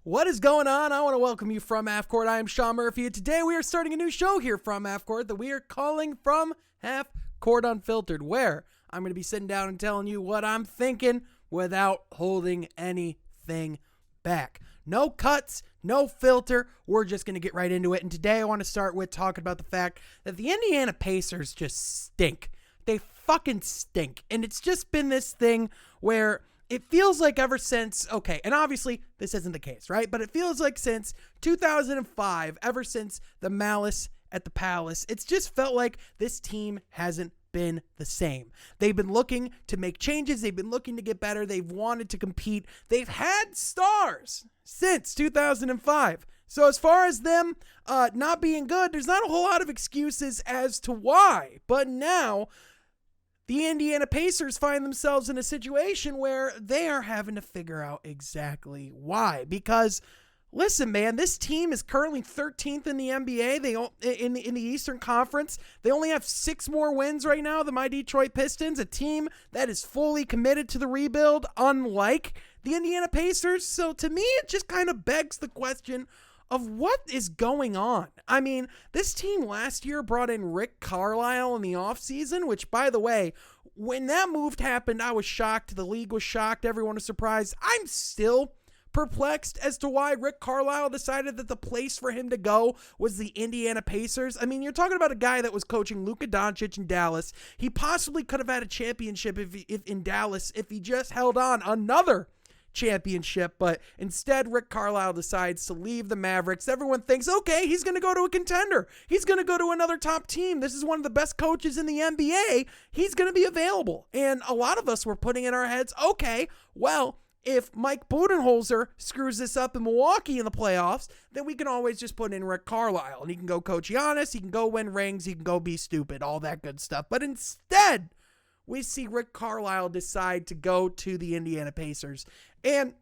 What is going on? I want to welcome you from Half Court. I am Sean Murphy, and today we are starting a new show here from Half Court that we are calling From Half Court Unfiltered, where I'm going to be sitting down and telling you what I'm thinking without holding anything back. No cuts, no filter. We're just going to get right into it. And today I want to start with talking about the fact that the Indiana Pacers just stink. They fucking stink. And it's just been this thing where it feels like ever since, okay, and obviously this isn't the case, right? But it feels like since 2005, ever since the malice at the Palace, it's just felt like this team hasn't been the same. They've been looking to make changes. They've been looking to get better. They've wanted to compete. They've had stars since 2005. So as far as them not being good, there's not a whole lot of excuses as to why. But now the Indiana Pacers find themselves in a situation where they are having to figure out exactly why. Because, listen, man, this team is currently 13th in the NBA. In the Eastern Conference. They only have 6 more wins right now than my Detroit Pistons, a team that is fully committed to the rebuild, unlike the Indiana Pacers. So to me, it just kind of begs the question of what is going on. I mean, this team last year brought in Rick Carlisle in the offseason, which, by the way, when that move happened, I was shocked. The league was shocked. Everyone was surprised. I'm still perplexed as to why Rick Carlisle decided that the place for him to go was the Indiana Pacers. I mean, you're talking about a guy that was coaching Luka Doncic in Dallas. He possibly could have had a championship if in Dallas if he just held on another championship, but instead Rick Carlisle decides to leave the Mavericks. Everyone thinks, okay, he's going to go to a contender. He's going to go to another top team. This is one of the best coaches in the NBA. He's going to be available. And a lot of us were putting in our heads, okay, well, if Mike Budenholzer screws this up in Milwaukee in the playoffs, then we can always just put in Rick Carlisle, and he can go coach Giannis, he can go win rings, he can go be stupid, all that good stuff. But instead, we see Rick Carlisle decide to go to the Indiana Pacers. And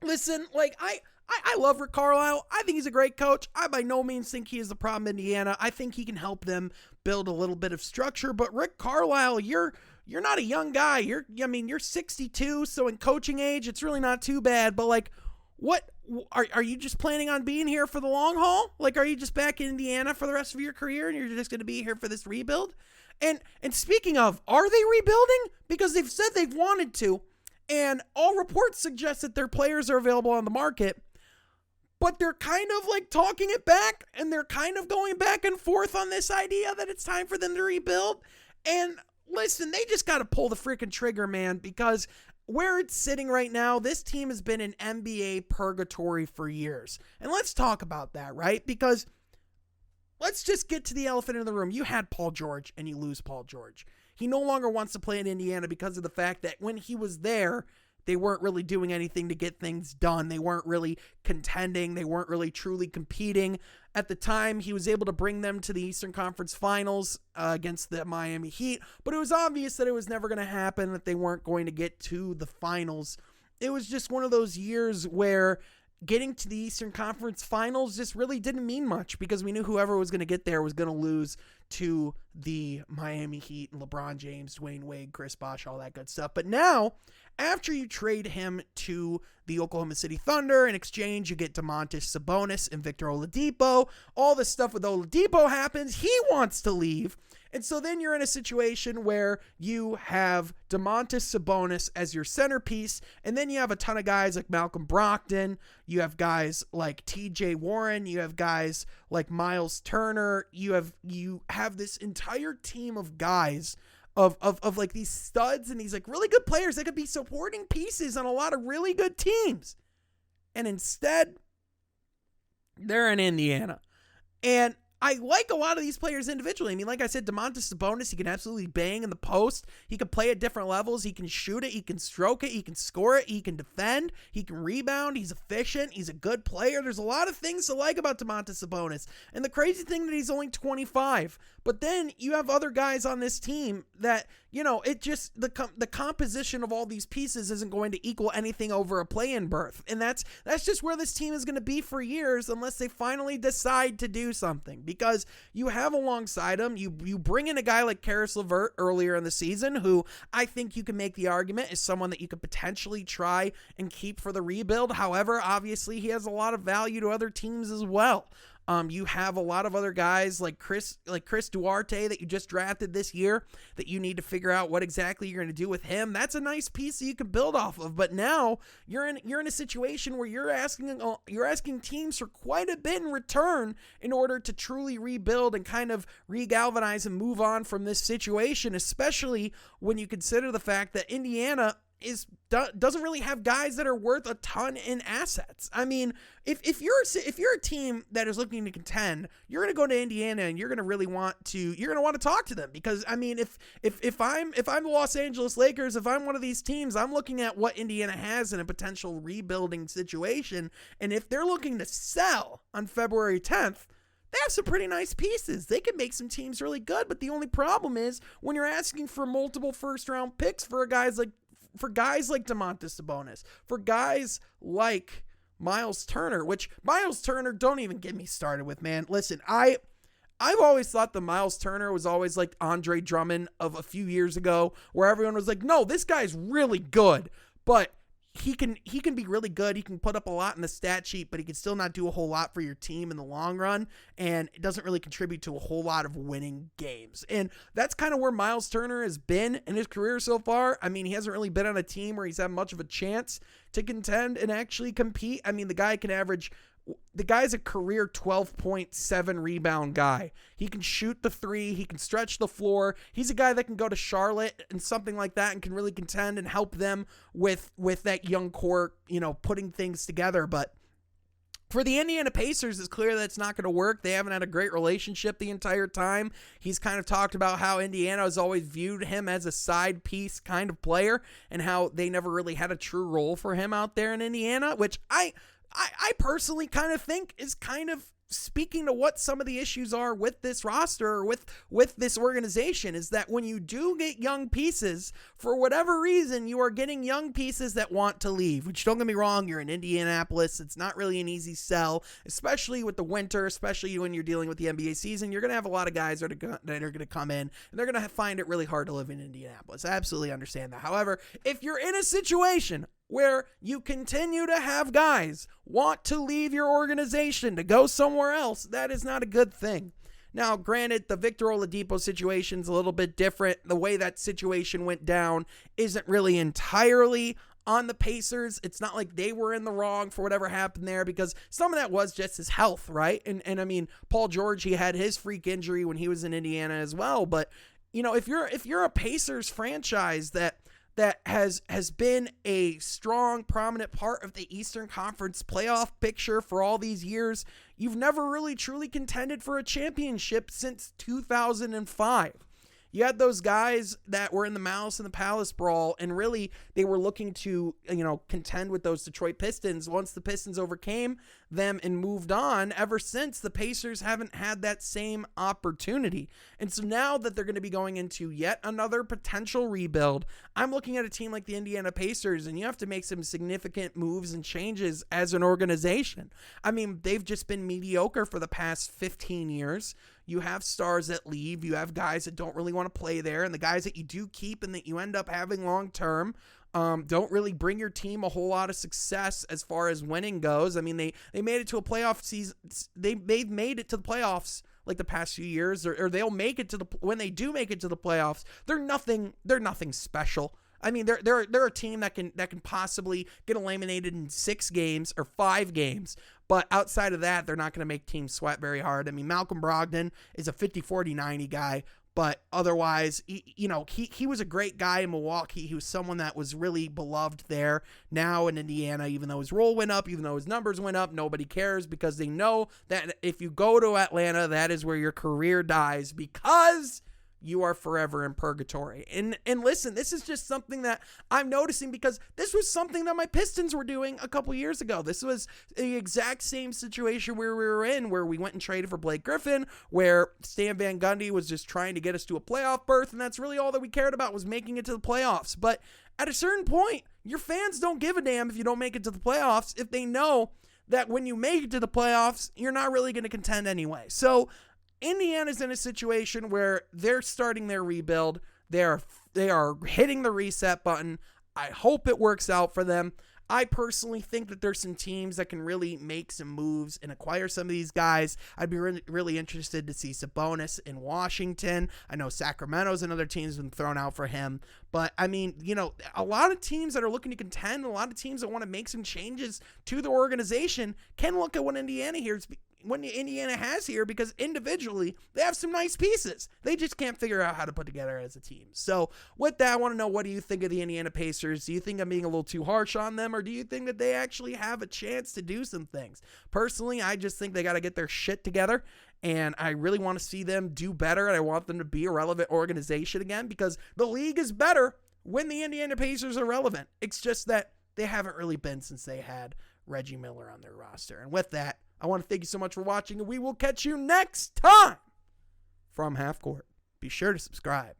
listen, like, I love Rick Carlisle. I think he's a great coach. I by no means think he is the problem in Indiana. I think he can help them build a little bit of structure. But Rick Carlisle, you're not a young guy. You're 62, so in coaching age, it's really not too bad. But like, what are you just planning on being here for the long haul? Like, are you just back in Indiana for the rest of your career and you're just going to be here for this rebuild? And speaking of, are they rebuilding? Because they've said they've wanted to, and all reports suggest that their players are available on the market, but they're kind of like talking it back, and they're kind of going back and forth on this idea that it's time for them to rebuild. And listen, they just got to pull the freaking trigger, man, because where it's sitting right now, this team has been in NBA purgatory for years. And let's talk about that, right? Because let's just get to the elephant in the room. You had Paul George, and you lose Paul George. He no longer wants to play in Indiana because of the fact that when he was there, they weren't really doing anything to get things done. They weren't really contending. They weren't really truly competing. At the time, he was able to bring them to the Eastern Conference Finals against the Miami Heat, but it was obvious that it was never going to happen, that they weren't going to get to the finals. It was just one of those years where getting to the Eastern Conference Finals just really didn't mean much because we knew whoever was going to get there was going to lose to the Miami Heat and LeBron James, Dwayne Wade, Chris Bosh, all that good stuff. But now, after you trade him to the Oklahoma City Thunder, in exchange you get Domantas Sabonis and Victor Oladipo. All this stuff with Oladipo happens. He wants to leave. And so then you're in a situation where you have Domantas Sabonis as your centerpiece, and then you have a ton of guys like Malcolm Brogdon, you have guys like TJ Warren, you have guys like Miles Turner, you have this entire team of guys of like these studs and these like really good players that could be supporting pieces on a lot of really good teams. And instead, they're in Indiana. And I like a lot of these players individually. I mean, like I said, Domantas Sabonis, he can absolutely bang in the post. He can play at different levels. He can shoot it. He can stroke it. He can score it. He can defend. He can rebound. He's efficient. He's a good player. There's a lot of things to like about Domantas Sabonis. And the crazy thing that he's only 25. But then you have other guys on this team that, it just the composition of all these pieces isn't going to equal anything over a play-in berth, and that's just where this team is going to be for years unless they finally decide to do something. Because you have alongside him, you bring in a guy like Karis LeVert earlier in the season, who I think you can make the argument is someone that you could potentially try and keep for the rebuild. However, obviously he has a lot of value to other teams as well. You have a lot of other guys like Chris Duarte that you just drafted this year that you need to figure out what exactly you're going to do with him. That's a nice piece that you can build off of. But now you're in a situation where you're asking teams for quite a bit in return in order to truly rebuild and kind of regalvanize and move on from this situation, especially when you consider the fact that Indiana doesn't really have guys that are worth a ton in assets. I mean, if you're a team that is looking to contend, you're going to go to Indiana and you're going to want to talk to them, because I mean, if I'm the Los Angeles Lakers, if I'm one of these teams, I'm looking at what Indiana has in a potential rebuilding situation, and if they're looking to sell on February 10th, they have some pretty nice pieces. They can make some teams really good, but the only problem is when you're asking for multiple first-round picks for guys like Domantas Sabonis, for guys like Miles Turner, which Miles Turner, don't even get me started with, man. Listen, I've always thought that Miles Turner was always like Andre Drummond of a few years ago, where everyone was like, no, this guy's really good, but he can be really good. He can put up a lot in the stat sheet, but he can still not do a whole lot for your team in the long run, and it doesn't really contribute to a whole lot of winning games. And that's kind of where Miles Turner has been in his career so far. I mean, he hasn't really been on a team where he's had much of a chance to contend and actually compete. I mean, the guy's a career 12.7 rebound guy. He can shoot the three. He can stretch the floor. He's a guy that can go to Charlotte and something like that and can really contend and help them with that young core, putting things together. But for the Indiana Pacers, it's clear that it's not going to work. They haven't had a great relationship the entire time. He's kind of talked about how Indiana has always viewed him as a side piece kind of player and how they never really had a true role for him out there in Indiana, which I personally kind of think is kind of speaking to what some of the issues are with this roster or with this organization, is that when you do get young pieces, for whatever reason, you are getting young pieces that want to leave, which, don't get me wrong, you're in Indianapolis. It's not really an easy sell, especially with the winter, especially when you're dealing with the NBA season. You're going to have a lot of guys that are going to come in, and they're going to find it really hard to live in Indianapolis. I absolutely understand that. However, if you're in a situation where you continue to have guys want to leave your organization to go somewhere else, that is not a good thing. Now, granted, the Victor Oladipo situation is a little bit different. The way that situation went down isn't really entirely on the Pacers. It's not like they were in the wrong for whatever happened there, because some of that was just his health, right? And I mean, Paul George, he had his freak injury when he was in Indiana as well. But, if you're a Pacers franchise that has been a strong, prominent part of the Eastern Conference playoff picture for all these years, you've never really truly contended for a championship since 2005. You had those guys that were in the Malice and the Palace brawl, and really they were looking to, contend with those Detroit Pistons. Once the Pistons overcame them and moved on, ever since, the Pacers haven't had that same opportunity. And so now that they're going to be going into yet another potential rebuild, I'm looking at a team like the Indiana Pacers, and you have to make some significant moves and changes as an organization. I mean, they've just been mediocre for the past 15 years. You have stars that leave. You have guys that don't really want to play there. And the guys that you do keep and that you end up having long-term don't really bring your team a whole lot of success as far as winning goes. I mean, they made it to a playoff season. They've made it to the playoffs like the past few years, or they'll make it to when they do make it to the playoffs, they're nothing special. I mean, they're a team that can possibly get eliminated in 6 games or 5 games. But outside of that, they're not going to make teams sweat very hard. I mean, Malcolm Brogdon is a 50-40-90 guy, but otherwise, he was a great guy in Milwaukee. He was someone that was really beloved there. Now in Indiana, even though his role went up, even though his numbers went up, nobody cares, because they know that if you go to Atlanta, that is where your career dies, because you are forever in purgatory. And listen, this is just something that I'm noticing because this was something that my Pistons were doing a couple years ago. This was the exact same situation where we were in, where we went and traded for Blake Griffin, where Stan Van Gundy was just trying to get us to a playoff berth, and that's really all that we cared about, was making it to the playoffs. But at a certain point, your fans don't give a damn if you don't make it to the playoffs, if they know that when you make it to the playoffs, you're not really going to contend anyway. So Indiana's in a situation where they're starting their rebuild. They are hitting the reset button. I hope it works out for them. I personally think that there's some teams that can really make some moves and acquire some of these guys. I'd be really interested to see Sabonis in Washington. I know Sacramento's another team has been thrown out for him. But, I mean, a lot of teams that are looking to contend, a lot of teams that want to make some changes to their organization can look at what Indiana has here, because individually they have some nice pieces. They just can't figure out how to put together as a team. So with that, I want to know, what do you think of the Indiana Pacers? Do you think I'm being a little too harsh on them, or do you think that they actually have a chance to do some things? Personally, I just think they got to get their shit together, and I really want to see them do better, and I want them to be a relevant organization again, because the league is better when the Indiana Pacers are relevant. It's just that they haven't really been since they had Reggie Miller on their roster. And with that, I want to thank you so much for watching, and we will catch you next time from Half Court. Be sure to subscribe.